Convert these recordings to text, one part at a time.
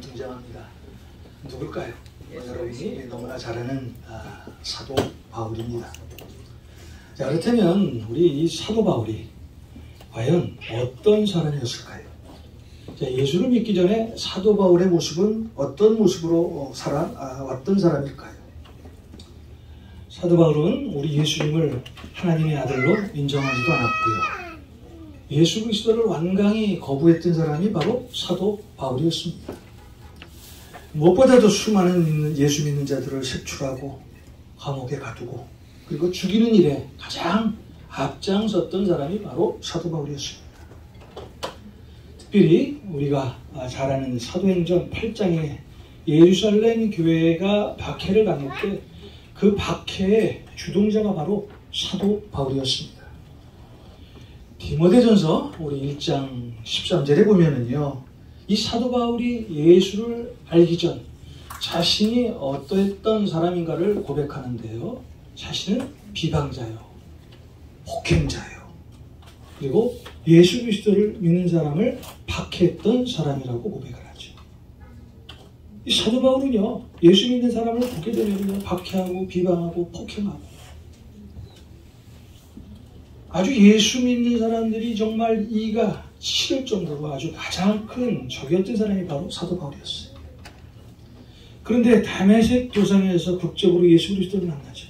등장합니다. 누굴까요? 여러분이 너무나 잘 아는 사도 바울입니다. 자, 그렇다면 우리 이 사도 바울이 과연 어떤 사람이었을까요? 자, 예수를 믿기 전에 사도 바울의 모습은 어떤 모습으로 살아왔던 사람일까요? 사도 바울은 우리 예수님을 하나님의 아들로 인정하지도 않았고요. 예수 그리스도를 완강히 거부했던 사람이 바로 사도 바울이었습니다. 무엇보다도 수많은 예수 믿는 자들을 색출하고 감옥에 가두고 그리고 죽이는 일에 가장 앞장섰던 사람이 바로 사도 바울이었습니다. 특별히 우리가 잘 아는 사도행전 8장에 예루살렘 교회가 박해를 당할 때 그 박해의 주동자가 바로 사도 바울이었습니다. 디모데전서 우리 1장 13절에 보면은요, 이 사도 바울이 예수를 알기 전 자신이 어떠했던 사람인가를 고백하는데요. 자신은 비방자요, 폭행자요, 그리고 예수 그리스도를 믿는 사람을 박해했던 사람이라고 고백을 하죠. 이 사도 바울은요, 예수 믿는 사람을 보게 되면요, 박해하고 비방하고 폭행하고 아주 예수 믿는 사람들이 정말 이가 싫을 정도로 아주 가장 큰 적이었던 사람이 바로 사도 바울이었어요. 그런데 다메섹 도상에서 극적으로 예수 그리스도를 만나죠.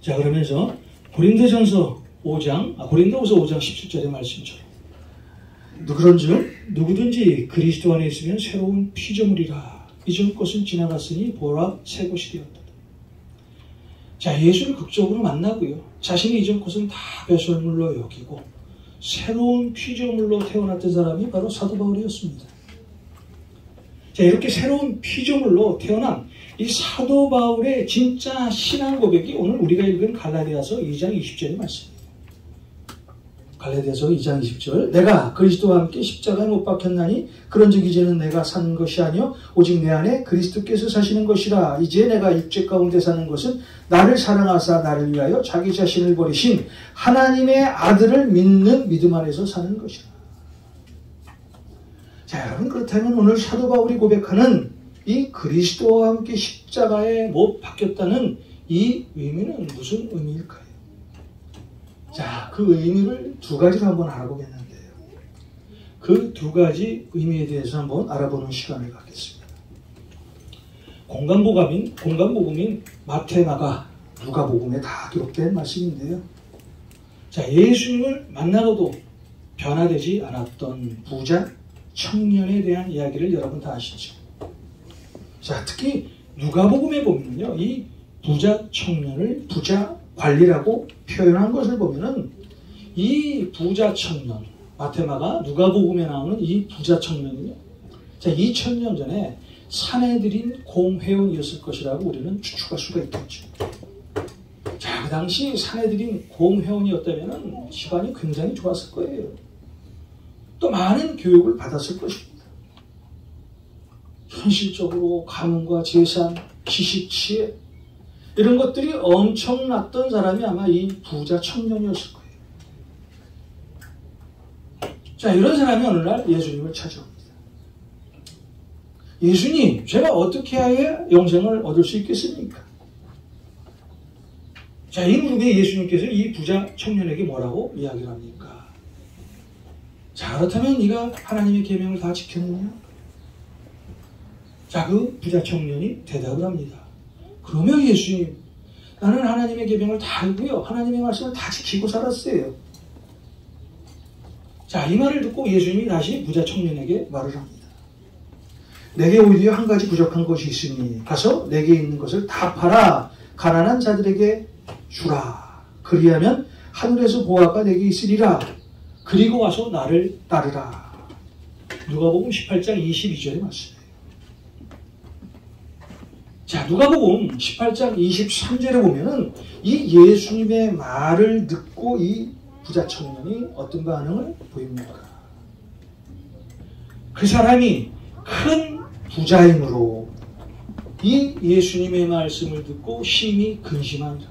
자, 그러면서 고린도후서 5장 17절의 말씀처럼 그런즉 누구든지 그리스도 안에 있으면 새로운 피조물이라. 이전 것은 지나갔으니 보라 새 것이 되었다. 자, 예수를 극적으로 만나고요. 자신의 이전 것은 다 배설물로 여기고 새로운 피조물로 태어났던 사람이 바로 사도 바울이었습니다. 자, 이렇게 새로운 피조물로 태어난 이 사도 바울의 진짜 신앙 고백이 오늘 우리가 읽은 갈라디아서 2장 20절의 말씀입니다. 갈라디아서 2장 20절 내가 그리스도와 함께 십자가에 못 박혔나니 그런즉 이제는 내가 사는 것이 아니요 오직 내 안에 그리스도께서 사시는 것이라. 이제 내가 육체 가운데 사는 것은 나를 사랑하사 나를 위하여 자기 자신을 버리신 하나님의 아들을 믿는 믿음 안에서 사는 것이라. 자, 여러분, 그렇다면 오늘 사도 바울이 고백하는 이 그리스도와 함께 십자가에 못 박혔다는 이 의미는 무슨 의미일까요? 자, 그 의미를 두 가지로 한번 알아보겠는데요. 그 두 가지 의미에 대해서 한번 알아보는 시간을 갖겠습니다. 공간복음인 마태, 마가, 누가복음에 다 기록된 말씀인데요. 자, 예수님을 만나고도 변화되지 않았던 부자 청년에 대한 이야기를 여러분 다 아시죠? 자, 특히 누가복음에 보면요, 이 부자 청년을 부자 관리라고 표현한 것을 보면은 이 부자 청년, 마테마가 누가복음에 나오는 이 부자 청년은요, 자, 2000년 전에 사내들인 공회원이었을 것이라고 우리는 추측할 수가 있겠죠. 자, 그 당시 사내들인 공회원이었다면은 집안이 굉장히 좋았을 거예요. 또 많은 교육을 받았을 것입니다. 현실적으로 가문과 재산, 지식, 지혜 이런 것들이 엄청났던 사람이 아마 이 부자 청년이었을 거예요. 자, 이런 사람이 어느 날 예수님을 찾아옵니다. 예수님, 제가 어떻게 해야 영생을 얻을 수 있겠습니까? 자, 이 무렵에 예수님께서 이 부자 청년에게 뭐라고 이야기를 합니까? 자, 그렇다면 네가 하나님의 계명을 다 지켰느냐? 자, 그 부자 청년이 대답을 합니다. 그러면 예수님, 나는 하나님의 계명을 다 알고요, 하나님의 말씀을 다 지키고 살았어요. 자, 이 말을 듣고 예수님이 다시 부자 청년에게 말을 합니다. 내게 오히려 한 가지 부족한 것이 있으니 가서 내게 있는 것을 다 팔아 가난한 자들에게 주라. 그리하면 하늘에서 보화가 내게 있으리라. 그리고 와서 나를 따르라. 누가복음 18장 22절의 말씀이에요. 자, 누가복음 18장 23절에 보면은 이 예수님의 말을 듣고 이 부자 청년이 어떤 반응을 보입니까? 그 사람이 큰 부자이므로 이 예수님의 말씀을 듣고 심히 근심하니라.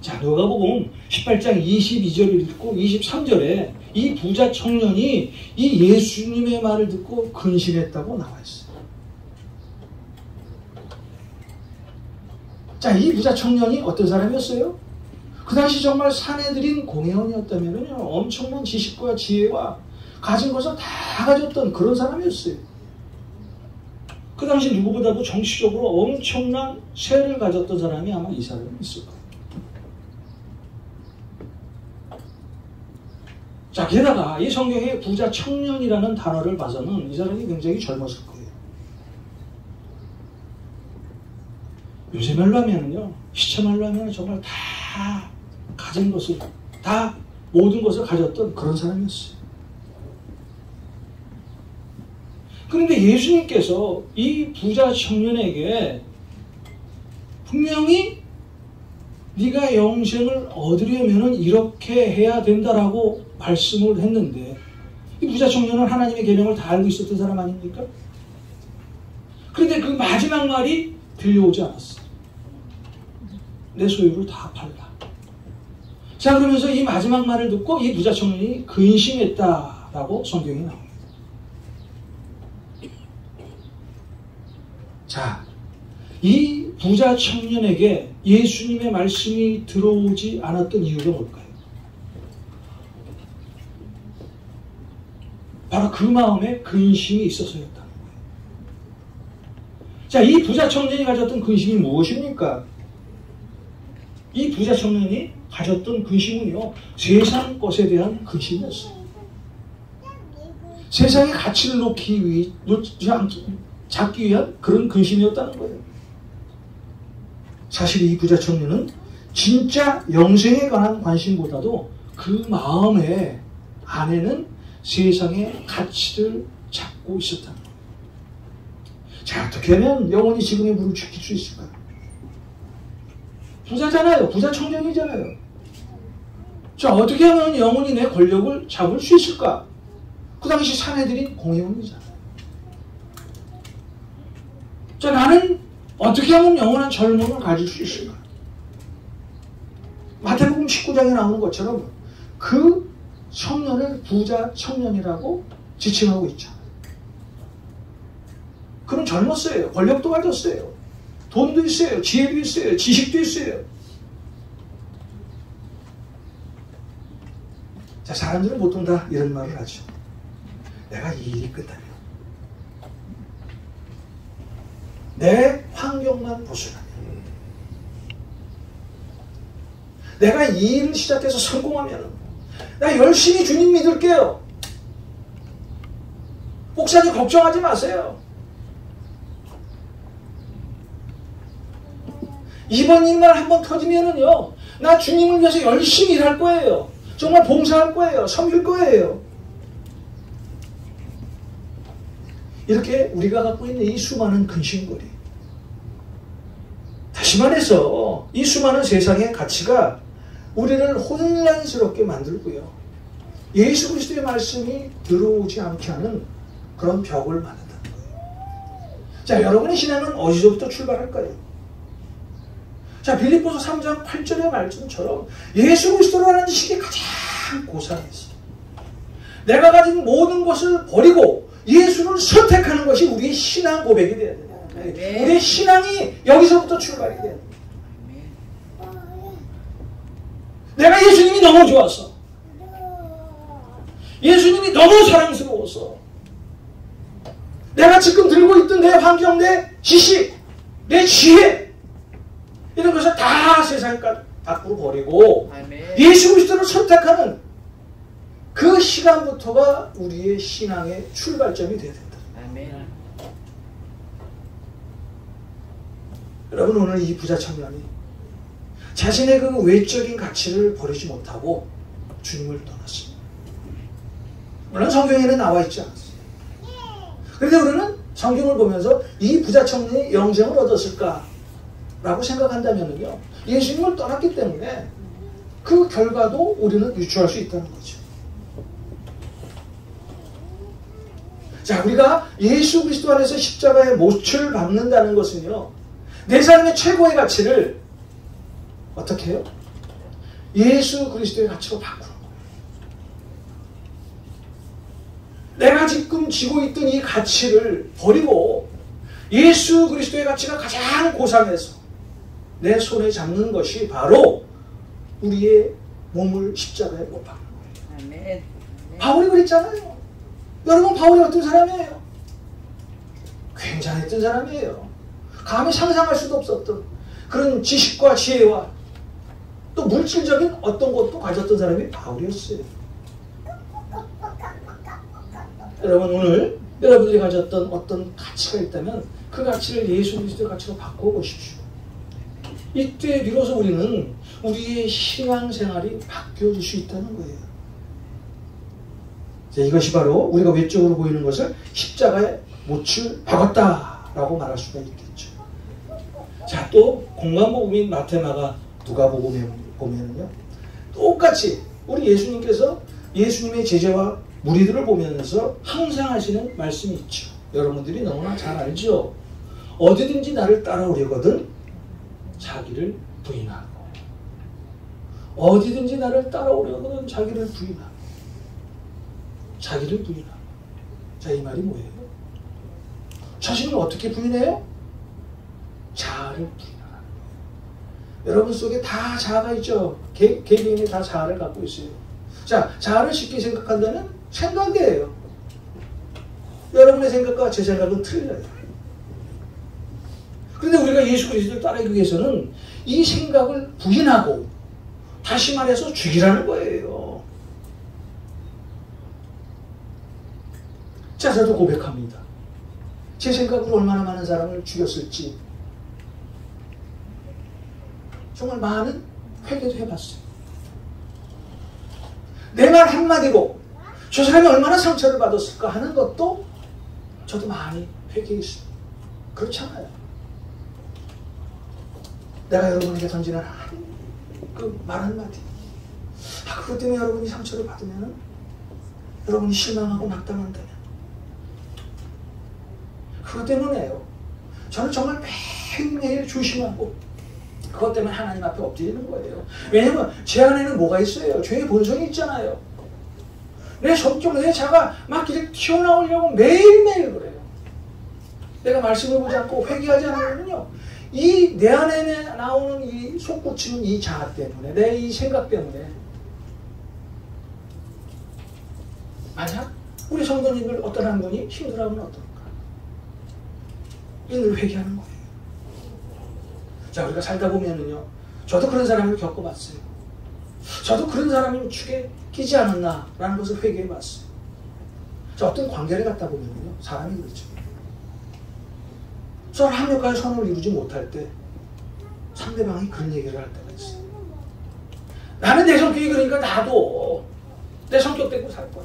자, 누가복음 18장 22절을 읽고 23절에 이 부자 청년이 이 예수님의 말을 듣고 근심했다고 나와 있어요. 자, 이 부자 청년이 어떤 사람이었어요? 그 당시 정말 사내들인 공회원이었다면요, 엄청난 지식과 지혜와 가진 것을 다 가졌던 그런 사람이었어요. 그 당시 누구보다도 정치적으로 엄청난 세를 가졌던 사람이 아마 이 사람이 있을 거예요. 자, 게다가 이 성경에 부자 청년이라는 단어를 봐서는 이 사람이 굉장히 젊었을 거예요. 요새 말로 하면은요, 시체 말로 하면 정말 다 가진 것을, 다 모든 것을 가졌던 그런 사람이었어요. 그런데 예수님께서 이 부자 청년에게 분명히 네가 영생을 얻으려면 이렇게 해야 된다라고 말씀을 했는데, 이 부자 청년은 하나님의 계명을 다 알고 있었던 사람 아닙니까? 그런데 그 마지막 말이 들려오지 않았어요. 내 소유를 다 팔라. 자, 그러면서 이 마지막 말을 듣고 이 부자 청년이 근심했다라고 성경이 나옵니다. 자, 이 부자 청년에게 예수님의 말씀이 들어오지 않았던 이유가 뭘까요? 바로 그 마음에 근심이 있어서였다는 거예요. 자, 이 부자 청년이 가졌던 근심이 무엇입니까? 이 부자 청년이 가졌던 근심은요, 세상 것에 대한 근심이었어요. 세상의 가치를 잡기 위한 그런 근심이었다는 거예요. 사실 이 부자 청년은 진짜 영생에 관한 관심보다도 그 마음의 안에는 세상의 가치를 잡고 있었다는 거예요. 자, 어떻게 하면 영원히 지금의 물을 지킬 수 있을까요? 부자잖아요. 부자 청년이잖아요. 자, 어떻게 하면 영원히 내 권력을 잡을 수 있을까? 그 당시 사내들인 공회원이잖아요. 자, 나는 어떻게 하면 영원한 젊음을 가질 수 있을까? 마태복음 19장에 나오는 것처럼 그 청년을 부자 청년이라고 지칭하고 있죠. 그는 젊었어요. 권력도 가졌어요. 돈도 있어요. 지혜도 있어요. 지식도 있어요. 자, 사람들은 보통 다 이런 말을 하죠. 내가 이 일이 끝나면 내 환경만 보수라면, 내가 이 일을 시작해서 성공하면 나 열심히 주님 믿을게요. 목사님 걱정하지 마세요. 이번 일만 한번 터지면은요, 나 주님을 위해서 열심히 일할 거예요. 정말 봉사할 거예요. 섬길 거예요. 이렇게 우리가 갖고 있는 이 수많은 근심거리, 다시 말해서 이 수많은 세상의 가치가 우리를 혼란스럽게 만들고요, 예수 그리스도의 말씀이 들어오지 않게 하는 그런 벽을 만든다는 거예요. 자, 여러분의 신앙은 어디서부터 출발할까요? 자, 빌립보서 3장 8절의 말씀처럼 예수 그리스도라는 지식이 가장 고상했어요. 내가 가진 모든 것을 버리고 예수를 선택하는 것이 우리의 신앙 고백이 돼야 돼요. 우리의 신앙이 여기서부터 출발이 돼요. 내가 예수님이 너무 좋았어. 예수님이 너무 사랑스러워서 내가 지금 들고 있던 내 환경, 내 지식, 내 지혜, 이런 것을 다 세상 밖으로 버리고 예수 그리스도를 선택하는 그 시간부터가 우리의 신앙의 출발점이 되어야 된다. 아멘. 여러분, 오늘 이 부자 청년이 자신의 그 외적인 가치를 버리지 못하고 주님을 떠났습니다. 물론 성경에는 나와 있지 않았어요. 그런데 우리는 성경을 보면서 이 부자 청년이 영생을 얻었을까? 라고 생각한다면요, 예수님을 떠났기 때문에 그 결과도 우리는 유추할 수 있다는 거죠. 자, 우리가 예수 그리스도 안에서 십자가의 못을 박는다는 것은요, 내 삶의 최고의 가치를 어떻게 해요? 예수 그리스도의 가치로 바꾸는 거예요. 내가 지금 지고 있던 이 가치를 버리고 예수 그리스도의 가치가 가장 고상해서 내 손에 잡는 것이 바로 우리의 몸을 십자가에 못 박는 거예요. 아멘. 바울이 그랬잖아요. 여러분, 바울이 어떤 사람이에요? 굉장했던 사람이에요. 감히 상상할 수도 없었던 그런 지식과 지혜와 또 물질적인 어떤 것도 가졌던 사람이 바울이었어요. 여러분, 오늘 여러분들이 가졌던 어떤 가치가 있다면 그 가치를 예수 그리스도의 가치로 바꾸어 보십시오. 이때 비로소 우리는 우리의 신앙생활이 바뀌어질 수 있다는 거예요. 자, 이것이 바로 우리가 외적으로 보이는 것을 십자가에 못을 박았다라고 말할 수가 있겠죠. 자, 또 공관복음인 마태마가 누가복음에 보면은요, 똑같이 우리 예수님께서 예수님의 제자와 무리들을 보면서 항상 하시는 말씀이 있죠. 여러분들이 너무나 잘 알죠. 어디든지 나를 따라오려거든 자기를 부인하고, 어디든지 나를 따라오려거든 자기를 부인하고, 자기를 부인하고. 자, 이 말이 뭐예요? 자신을 어떻게 부인해요? 자아를 부인하는 거예요. 여러분 속에 다 자아가 있죠. 개개인이 다 자아를 갖고 있어요. 자, 자아를 쉽게 생각한다면 생각이에요. 여러분의 생각과 제 생각은 틀려요. 그런데 우리가 예수 그리스도를 따르기 위해서는 이 생각을 부인하고, 다시 말해서 죽이라는 거예요. 자, 저도 고백합니다. 제 생각으로 얼마나 많은 사람을 죽였을지 정말 많은 회개도 해봤어요. 내 말 한마디로 저 사람이 얼마나 상처를 받았을까 하는 것도 저도 많이 회개했습니다. 그렇잖아요. 내가 여러분에게 던지는 그 말 한마디, 그것 때문에 여러분이 상처를 받으면, 여러분이 실망하고 낙담한다면, 그것 때문에요. 저는 정말 매일매일 조심하고 그것 때문에 하나님 앞에 엎드리는 거예요. 왜냐면 제 안에는 뭐가 있어요? 죄의 본성이 있잖아요. 내 성격, 내 자가 막 이렇게 튀어나오려고 매일매일 그래요. 내가 말씀을 보지 않고 회개하지 않으면요, 이 내 안에 나오는 이 솟구치는 이 자아 때문에, 내 이 생각 때문에, 만약 우리 성도님들 어떤 한 분이 힘들어하면 어떨까? 이걸 회개하는 거예요. 자, 우리가 살다 보면은요, 저도 그런 사람을 겪어봤어요. 저도 그런 사람이 축에 끼지 않았나라는 것을 회개해봤어요. 자, 어떤 관계를 갖다 보면은요, 사람이 그렇죠. 서로 합력하여 선을 이루지 못할 때 상대방이 그런 얘기를 할 때가 있어요. 나는 내 성격이 그러니까 나도 내 성격대로 살 거야.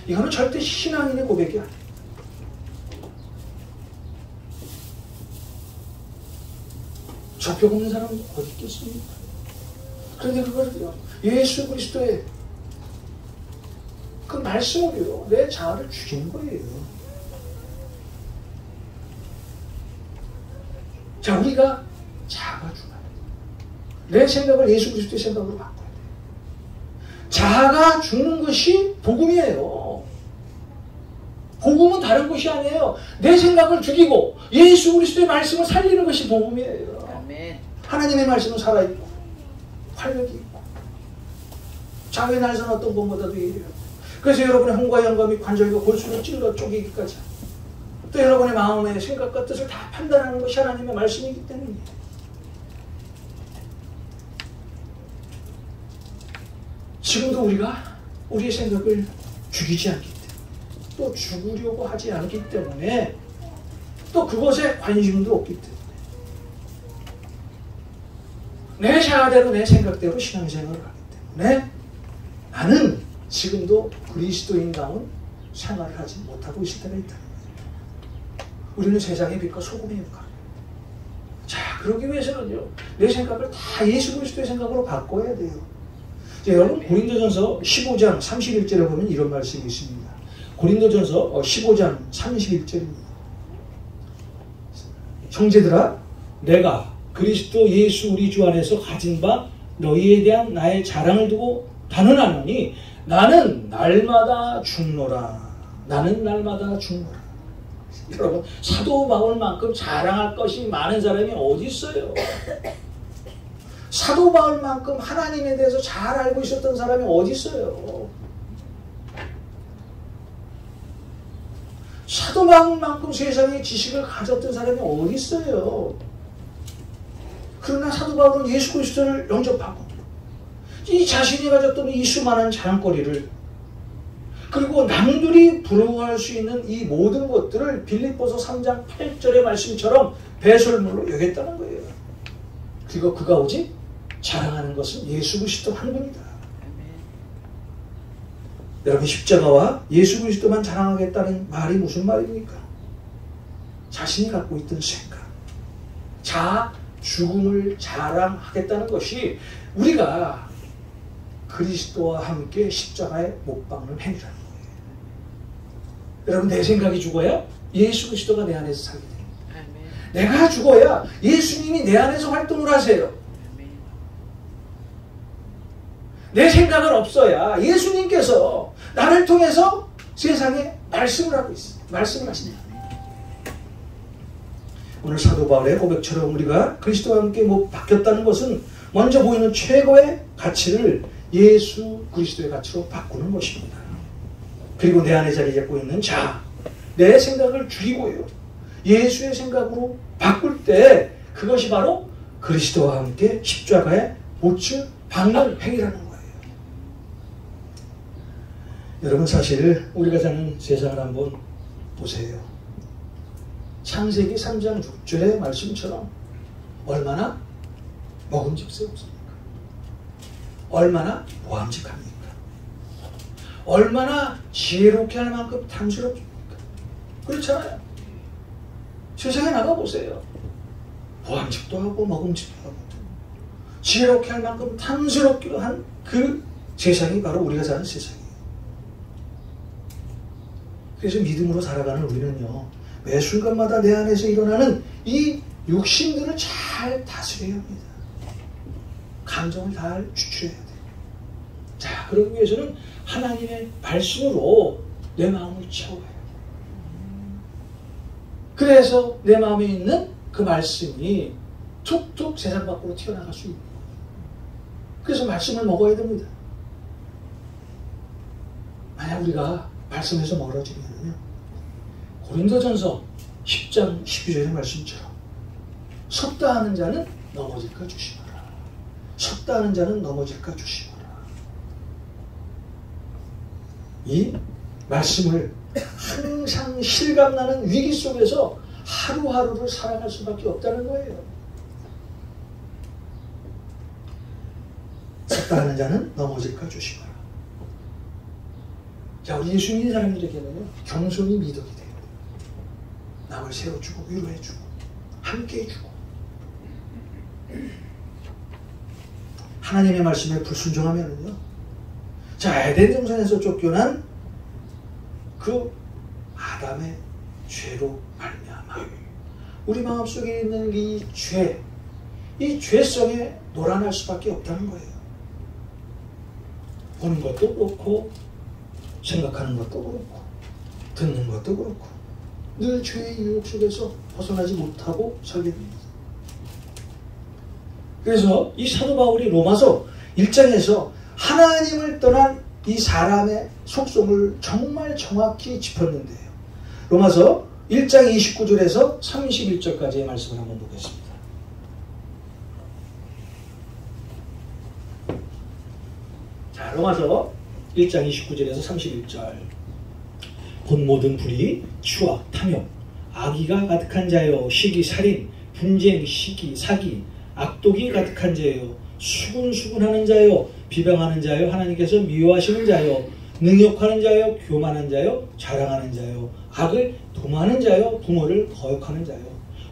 이거는 절대 신앙인의 고백이 아니에요. 적격 없는 사람은 어디 있겠습니까? 그런데 그거를요, 예수 그리스도의 그 말씀으로요, 내 자아를 죽이는 거예요. 자, 우리가 자아가 죽어요. 내 생각을 예수 그리스도의 생각으로 바꿔야 돼요. 자아가 죽는 것이 복음이에요. 복음은 다른 것이 아니에요. 내 생각을 죽이고 예수 그리스도의 말씀을 살리는 것이 복음이에요. 아멘. 하나님의 말씀은 살아있고 활력이 있고 자아의 날선 어떤 것보다도 이래요. 그래서 여러분의 홍과 영감이 관절과 골수를 찔러 쪼개기까지, 또 여러분의 마음의 생각과 뜻을 다 판단하는 것이 하나님의 말씀이기 때문이에요. 지금도 우리가 우리의 생각을 죽이지 않기 때문에, 또 죽으려고 하지 않기 때문에, 또 그것에 관심도 없기 때문에, 내 자아대로 내 생각대로 신앙생활을 하기 때문에 나는 지금도 그리스도인다운 생활을 하지 못하고 있을 때가 있다. 우리는 세상의 빛과 소금의 역할을. 자, 그러기 위해서는요, 내 생각을 다 예수 그리스도의 생각으로 바꿔야 돼요. 자, 여러분, 고린도전서 15장 31절에 보면 이런 말씀이 있습니다. 고린도전서 15장 31절입니다. 형제들아, 내가 그리스도 예수 우리 주 안에서 가진 바 너희에 대한 나의 자랑을 두고 단언하노니 나는 날마다 죽노라. 나는 날마다 죽노라. 여러분, 사도 바울만큼 자랑할 것이 많은 사람이 어디 있어요? 사도 바울만큼 하나님에 대해서 잘 알고 있었던 사람이 어디 있어요? 사도 바울만큼 세상의 지식을 가졌던 사람이 어디 있어요? 그러나 사도 바울은 예수 그리스도를 영접하고 이 자신이 가졌던 이 수많은 자랑거리를, 그리고 남들이 부러워할 수 있는 이 모든 것들을 빌립보서 3장 8절의 말씀처럼 배설물로 여겼다는 거예요. 그리고 그가 오직 자랑하는 것은 예수 그리스도 한 분이다. 여러분, 십자가와 예수 그리스도만 자랑하겠다는 말이 무슨 말입니까? 자신이 갖고 있던 생각, 자아, 죽음을 자랑하겠다는 것이 우리가 그리스도와 함께 십자가에 못 박는 행위라는 거예요. 여러분, 내 생각이 죽어야 예수 그리스도가 내 안에서 살게 됩니다. 내가 죽어야 예수님이 내 안에서 활동을 하세요. 내 생각은 없어야 예수님께서 나를 통해서 세상에 말씀을 하고 있어요. 말씀을 하십니다. 오늘 사도 바울의 고백처럼 우리가 그리스도와 함께 못 바뀌었다는 것은 먼저 보이는 최고의 가치를 예수 그리스도의 가치로 바꾸는 것입니다. 그리고 내 안에 자리 잡고 있는 내 생각을 죽이고요, 예수의 생각으로 바꿀 때 그것이 바로 그리스도와 함께 십자가에 못을 박는 행위라는 거예요. 여러분, 사실 우리가 사는 세상을 한번 보세요. 창세기 3장 6절의 말씀처럼 얼마나 먹음직스럽습니까? 얼마나 보암직합니까? 얼마나 지혜롭게 할 만큼 탐스럽습니까? 그렇잖아요. 세상에 나가보세요. 보암직도 하고 먹음직도 하고 지혜롭게 할 만큼 탐스럽기도 한 그 세상이 바로 우리가 사는 세상이에요. 그래서 믿음으로 살아가는 우리는요, 매 순간마다 내 안에서 일어나는 이 욕심들을 잘 다스려야 합니다. 감정을 잘 주체해야 돼요. 자, 그러기 위해서는 하나님의 말씀으로 내 마음을 채워요. 그래서 내 마음에 있는 그 말씀이 툭툭 세상 밖으로 튀어나갈 수 있는 거예요. 그래서 말씀을 먹어야 됩니다. 만약 우리가 말씀에서 멀어지면요, 고린도전서 10장 12절의 말씀처럼 섰다 하는 자는 넘어질까 조심하라. 섰다 하는 자는 넘어질까 조심하라. 이 말씀을 항상 실감나는 위기 속에서 하루하루를 살아갈 수밖에 없다는 거예요. 섰다 하는 자는 넘어질까 조심하라. 자, 우리 예수 믿는 사람들에게는 겸손히 미덕이 돼요. 남을 세워주고 위로해주고 함께해주고, 하나님의 말씀에 불순종하면은요, 자, 에덴 동산에서 쫓겨난 그 아담의 죄로 말미암아 우리 마음속에 있는 이 죄성에 놀아날 수밖에 없다는 거예요. 보는 것도 그렇고 생각하는 것도 그렇고 듣는 것도 그렇고 늘 죄의 유혹 속에서 벗어나지 못하고 살게 됩니다. 그래서 이 사도 바울이 로마서 1장에서 하나님을 떠난 이 사람의 속성을 정말 정확히 짚었는데요. 로마서 1장 29절에서 31절까지의 말씀을 한번 보겠습니다. 자, 로마서 1장 29절에서 31절. 본 모든 불의, 추악, 탐욕, 악의가 가득한 자여, 시기, 살인, 분쟁, 시기, 사기, 악독이 가득한 자여, 수군수군하는 자여, 비방하는 자여, 하나님께서 미워하시는 자여, 능욕하는 자여, 교만한 자여, 자랑하는 자여, 악을 도모하는 자여, 부모를 거역하는 자여,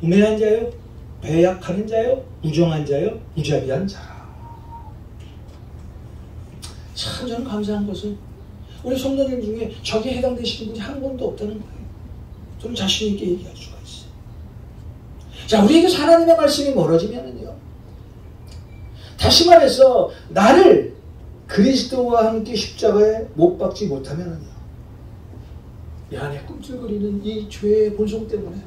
우매한 자여, 배약하는 자여, 무정한 자여, 무자비한 자라. 참 저는 감사한 것은 우리 성도님 중에 저기에 해당되시는 분이 한 분도 없다는 거예요. 저는 자신 있게 얘기할 수가 있어요. 자, 우리에게 하나님의 말씀이 멀어지면은요, 다시 말해서 나를 그리스도와 함께 십자가에 못 박지 못하면요, 이 안에 꿈틀거리는 이 죄의 본성 때문에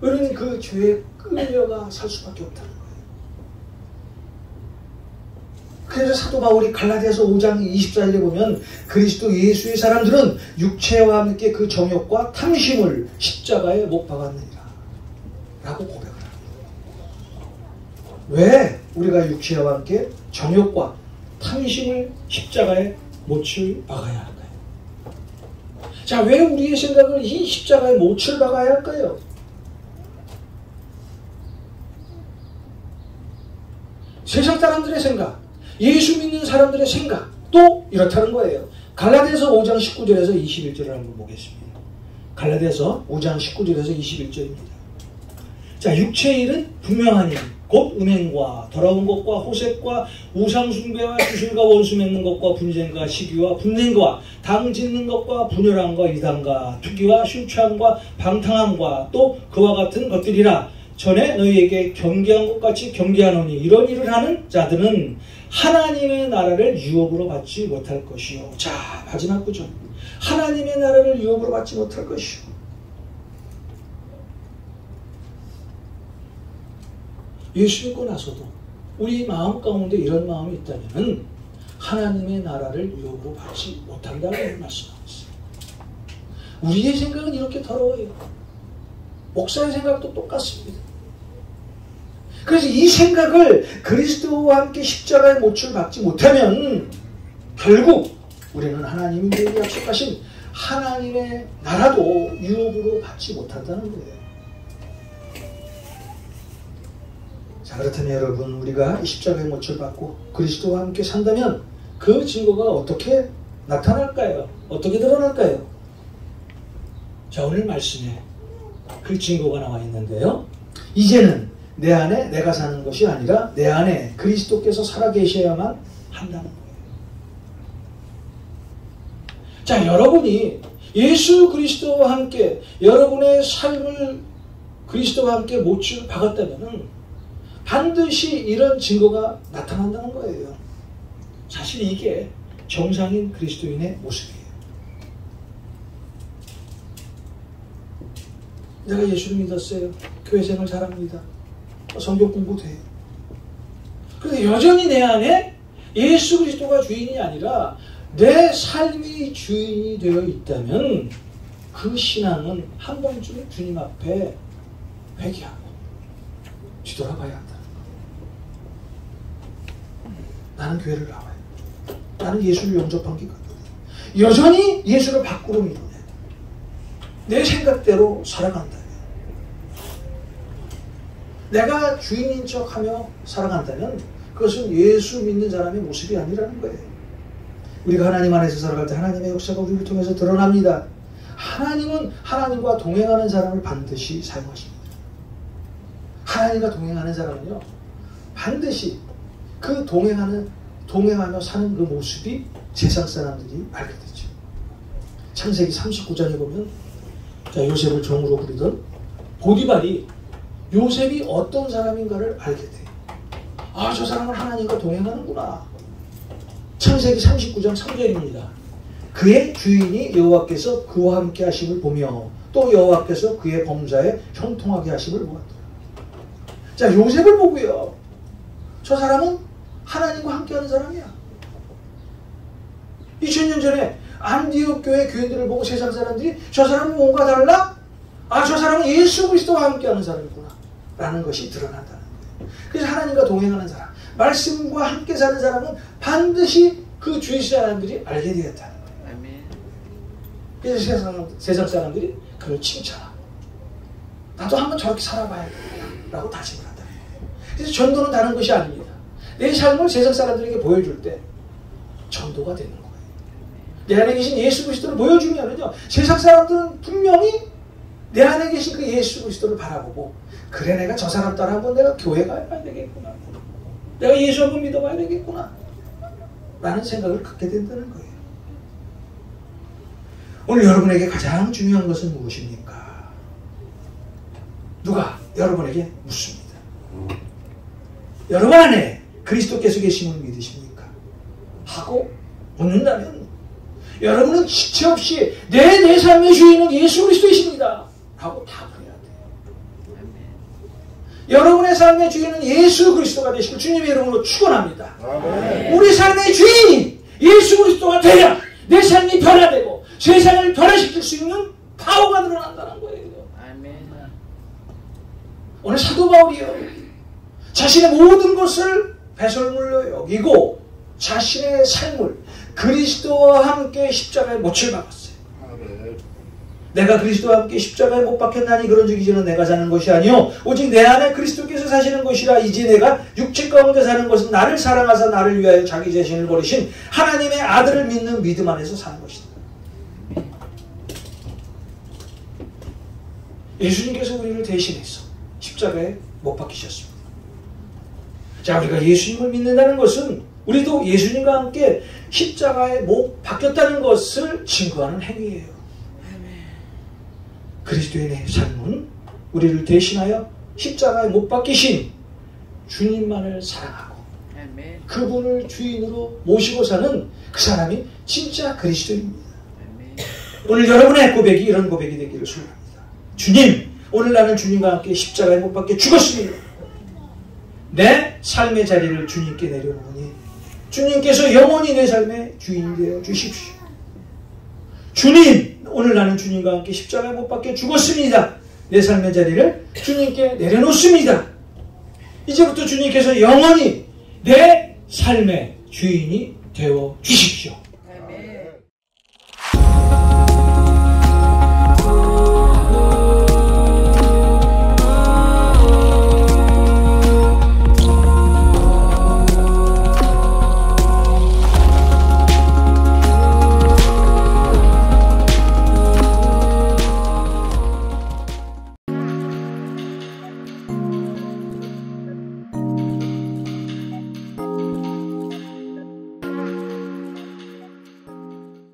우리는 그 죄에 끌려가 살 수밖에 없다는 거예요. 그래서 사도 바울이 갈라디아서 5장 24절에 보면 그리스도 예수의 사람들은 육체와 함께 그 정욕과 탐심을 십자가에 못 박았느니라 라고 고백을 합니다. 왜 우리가 육체와 함께 정욕과 탐심을 십자가에 못을 박아야 할까요? 자, 왜 우리의 생각을 이 십자가에 못을 박아야 할까요? 세상 사람들의 생각, 예수 믿는 사람들의 생각 또 이렇다는 거예요. 갈라디아서 5장 19절에서 21절을 한번 보겠습니다. 갈라디아서 5장 19절에서 21절입니다. 자, 육체의 일은 분명하니 곧 음행과 더러운 것과 호색과 우상숭배와 주술과 원수 맺는 것과 분쟁과 시기와 분냉과 당 짓는 것과 분열함과 이단과 투기와 심취함과 방탕함과 또 그와 같은 것들이라. 전에 너희에게 경계한 것 같이 경계하노니 이런 일을 하는 자들은 하나님의 나라를 유업으로 받지 못할 것이요. 자, 마지막 구절. 하나님의 나라를 유업으로 받지 못할 것이요. 예수 믿고 나서도 우리 마음 가운데 이런 마음이 있다면 하나님의 나라를 유업으로 받지 못한다는 말씀하고 있어요. 우리의 생각은 이렇게 더러워요. 목사의 생각도 똑같습니다. 그래서 이 생각을 그리스도와 함께 십자가의 못을 박지 못하면 결국 우리는 하나님이 우리에게 약속하신 하나님의 나라도 유업으로 받지 못한다는 거예요. 자, 그렇다면 여러분, 우리가 이 십자가의 못을 받고 그리스도와 함께 산다면 그 증거가 어떻게 나타날까요? 어떻게 드러날까요? 자, 오늘 말씀에 그 증거가 나와 있는데요. 이제는 내 안에 내가 사는 것이 아니라 내 안에 그리스도께서 살아계셔야만 한다는 거예요. 자, 여러분이 예수 그리스도와 함께 여러분의 삶을 그리스도와 함께 못을 박았다면 반드시 이런 증거가 나타난다는 거예요. 사실 이게 정상인 그리스도인의 모습이에요. 내가 예수를 믿었어요. 교회 생활 잘합니다. 성경 공부도 해요. 그런데 여전히 내 안에 예수 그리스도가 주인이 아니라 내 삶이 주인이 되어 있다면 그 신앙은 한 번쯤 주님 앞에 회개하고 뒤돌아봐야 한다는 거예요. 나는 교회를 나와요. 나는 예수를 영접한 게 있거든요. 여전히 예수를 밖으로 믿네. 내 생각대로 살아간다. 내가 주인인 척하며 살아간다면 그것은 예수 믿는 사람의 모습이 아니라는 거예요. 우리가 하나님 안에서 살아갈 때 하나님의 역사가 우리를 통해서 드러납니다. 하나님은 하나님과 동행하는 사람을 반드시 사용하십니다. 하나님과 동행하는 사람은요, 반드시 그 동행하며 사는 그 모습이 세상 사람들이 알게 되죠. 창세기 39장에 보면, 자, 요셉을 종으로 부리던 보디발이 요셉이 어떤 사람인가를 알게 돼요. 아, 저 사람은 하나님과 동행하는구나. 창세기 39장 3절입니다. 그의 주인이 여호와께서 그와 함께 하심을 보며 또 여호와께서 그의 범사에 형통하게 하심을 보았더라. 자, 요셉을 보고요, 저 사람은 하나님과 함께하는 사람이야. 2000년 전에 안디옥 교회 교인들을 보고 세상 사람들이 저 사람은 뭔가 달라? 아, 저 사람은 예수 그리스도와 함께하는 사람이구나 라는 것이 드러난다는 거예요. 그래서 하나님과 동행하는 사람, 말씀과 함께 사는 사람은 반드시 그 주위 사람들이 알게 되었다는 거예요. 그래서 세상 사람들이 그걸 칭찬하고 나도 한번 저렇게 살아봐야겠다 라고 다짐을 한다는 거예요. 그래서 전도는 다른 것이 아닙니다. 내 삶을 세상 사람들에게 보여줄 때 전도가 되는 거예요. 내 안에 계신 예수 그리스도를 보여주면은요, 세상 사람들은 분명히 내 안에 계신 그 예수 그리스도를 바라보고, 그래, 내가 저 사람 따라 한번 내가 교회 가야 되겠구나, 내가 예수 한번 믿어봐야 되겠구나 라는 생각을 갖게 된다는 거예요. 오늘 여러분에게 가장 중요한 것은 무엇입니까? 누가 여러분에게 묻습니다. 여러분 안에 그리스도께서 계심을 믿으십니까? 하고 묻는다면 여러분은 지체 없이 내 삶의 주인은 예수 그리스도이십니다 하고 답을 해야 돼요. 여러분의 삶의 주인은 예수 그리스도가 되시고 주님의 이름으로 축원합니다. 우리 삶의 주인이 예수 그리스도가 되야 내 삶이 변화되고 세상을 변화시킬 수 있는 파워가 늘어난다는 거예요. 오늘 사도 바울이요, 자신의 모든 것을 배설물로 여기고 자신의 삶을 그리스도와 함께 십자가에 못을 박았어요. 내가 그리스도와 함께 십자가에 못 박혔나니 그런즉 이제는 내가 사는 것이 아니요 오직 내 안에 그리스도께서 사시는 것이라. 이제 내가 육체 가운데 사는 것은 나를 사랑하사 나를 위하여 자기 자신을 버리신 하나님의 아들을 믿는 믿음 안에서 사는 것이다. 예수님께서 우리를 대신해서 십자가에 못 박히셨습니다. 자, 우리가 예수님을 믿는다는 것은 우리도 예수님과 함께 십자가에 못 박혔다는 것을 증거하는 행위예요. 그리스도인의 삶은 우리를 대신하여 십자가에 못 박히신 주님만을 사랑하고 그분을 주인으로 모시고 사는 그 사람이 진짜 그리스도입니다. 오늘 여러분의 고백이 이런 고백이 되기를 소원합니다. 주님, 오늘 나는 주님과 함께 십자가에 못 박혀 죽었습니다. 내 삶의 자리를 주님께 내려놓으니 주님께서 영원히 내 삶의 주인이 되어 주십시오. 주님, 오늘 나는 주님과 함께 십자가에 못 박혀 죽었습니다. 내 삶의 자리를 주님께 내려놓습니다. 이제부터 주님께서 영원히 내 삶의 주인이 되어 주십시오.